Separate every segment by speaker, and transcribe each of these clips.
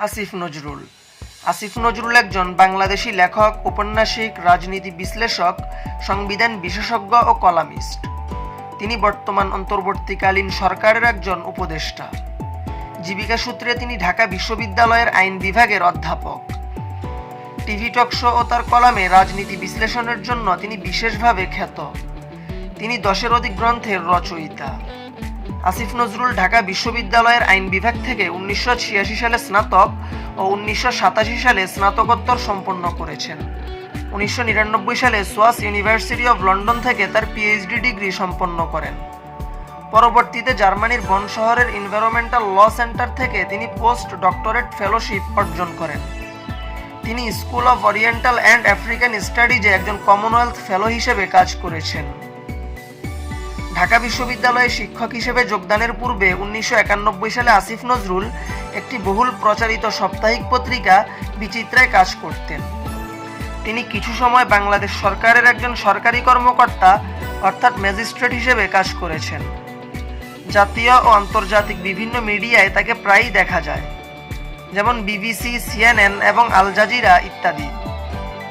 Speaker 1: আসিফ নজরুল। আসিফ নজরুল একজন বাংলাদেশী লেখক, ঔপন্যাসিক, রাজনীতি বিশ্লেষক, সংবিধান বিশেষজ্ঞ ও কলামিস্ট। তিনি বর্তমান অন্তর্বর্তীকালীন সরকারের একজন উপদেষ্টা। জীবিকা সূত্রে তিনি ঢাকা বিশ্ববিদ্যালয়ের আইন বিভাগের অধ্যাপক। টিভি টক শো ও তার কলামে রাজনীতি বিশ্লেষণের জন্য তিনি বিশেষভাবে খ্যাত। তিনি 10-এর অধিক গ্রন্থের রচয়িতা। আসিফ নজরুল ঢাকা বিশ্ববিদ্যালয়ের আইন বিভাগ থেকে 1986 সালে স্নাতক ও 1987 সালে স্নাতকোত্তর সম্পন্ন করেছেন। 1999 সালে সোয়াস ইউনিভার্সিটি অব লন্ডন থেকে তার পিএইচডি ডিগ্রি সম্পন্ন করেন। পরবর্তীতে জার্মানির বন শহরের এনভায়রনমেন্টাল ল সেন্টার থেকে তিনি পোস্ট ডক্টরেট ফেলোশিপ অর্জন করেন। তিনি school of oriental and African স্টাডিজে একজন কমনওয়েলথ ফেলো হিসেবে কাজ করেছেন। ঢাকা বিশ্ববিদ্যালয়ে শিক্ষক হিসেবে যোগদানের পূর্বে 1991 সালে আসিফ নজরুল একটি বহুল প্রচারিত সাপ্তাহিক পত্রিকা বিচিত্রায় কাজ করতেন। তিনি কিছু সময় বাংলাদেশ সরকারের একজন সরকারি কর্মকর্তা অর্থাৎ ম্যাজিস্ট্রেট হিসেবে কাজ করেছেন। জাতীয় ও আন্তর্জাতিক বিভিন্ন মিডিয়ায় তাকে প্রায়ই দেখা যায়, যেমন বিবিসি, সিএনএন এবং আল জাজিরা ইত্যাদি।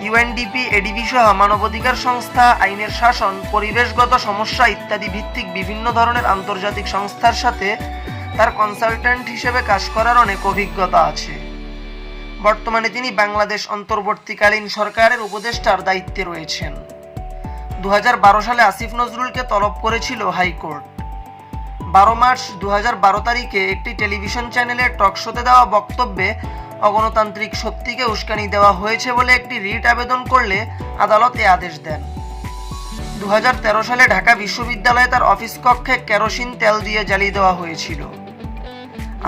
Speaker 1: ইউএনডিপি, এডিবি সহ মানবাধিকার সংস্থা, আইনের শাসন, পরিবেশগত সমস্যা ইত্যাদি ভিত্তিক বিভিন্ন ধরনের আন্তর্জাতিক সংস্থার সাথে তার কনসালট্যান্ট হিসেবে কাজ করার অনেক অভিজ্ঞতা আছে। বর্তমানে তিনি বাংলাদেশ অন্তর্বর্তীকালীন সরকারের উপদেষ্টার দায়িত্বে রয়েছেন। 2012 সালে আসিফ নজরুলকে তলব করেছিল হাইকোর্ট। 12 মার্চ 2012 তারিখে একটি টেলিভিশন চ্যানেলের টক শোতে দেওয়া বক্তব্যে অগণতান্ত্রিক শক্তিকে উস্কানি দেওয়া হয়েছে বলে একটি রিট আবেদন করলে আদালত এ আদেশ দেন। 2013 সালে ঢাকা বিশ্ববিদ্যালয়ে তার অফিস কক্ষে কেরোসিন তেল দিয়ে জ্বালিয়ে দেওয়া হয়েছিল।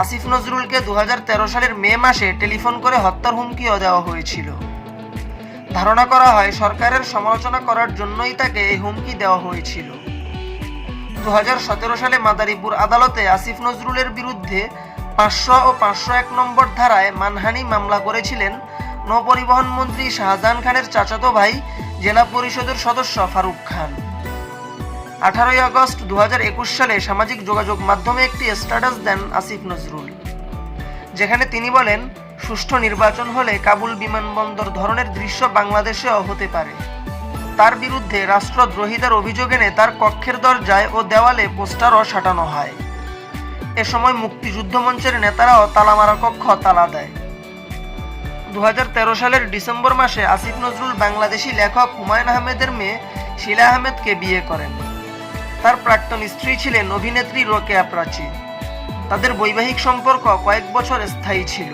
Speaker 1: আসিফ নজরুলকে 2013 সালের মে মাসে টেলিফোন করে হত্যার হুমকিও দেওয়া হয়েছিল। ধারণা করা হয় সরকারের সমালোচনা করার জন্যই তাকে এই হুমকি দেওয়া হয়েছিল। 2017 সালে মাদারীপুর আদালতে আসিফ নজরুলের বিরুদ্ধে 500 ও 501 নম্বর ধারায় মানহানি মামলা করেছিলেন নৌপরিবহন মন্ত্রী শাহজাহান খানের চাচাতো ভাই, জেলা পরিষদের সদস্য ফারুক খান। 18 আগস্ট 2021 সালে সামাজিক যোগাযোগ মাধ্যমে একটি স্ট্যাটাস দেন আসিফ নজরুল, যেখানে তিনি বলেন, সুষ্ঠু নির্বাচন হলে কাবুল বিমানবন্দর ধরনের দৃশ্য বাংলাদেশেও হতে পারে। তার বিরুদ্ধে রাষ্ট্রদ্রোহিতার অভিযোগ এনে তার কক্ষের দরজায় ও দেওয়ালে পোস্টারও সাঁটানো হয়। এ সময় মুক্তিযুদ্ধ মঞ্চের নেতারাও তালামারা কক্ষ তালা দেয়। 2013 সালের ডিসেম্বর মাসে আসিফ নজরুল বাংলাদেশি লেখক হুমায়ুন আহমেদের মেয়ে শিলা আহমেদকে বিয়ে করেন। তার প্রাক্তন স্ত্রী ছিলেন অভিনেত্রী রোকেয়া প্রাচী। তাদের বৈবাহিক সম্পর্ক কয়েক বছর স্থায়ী ছিল।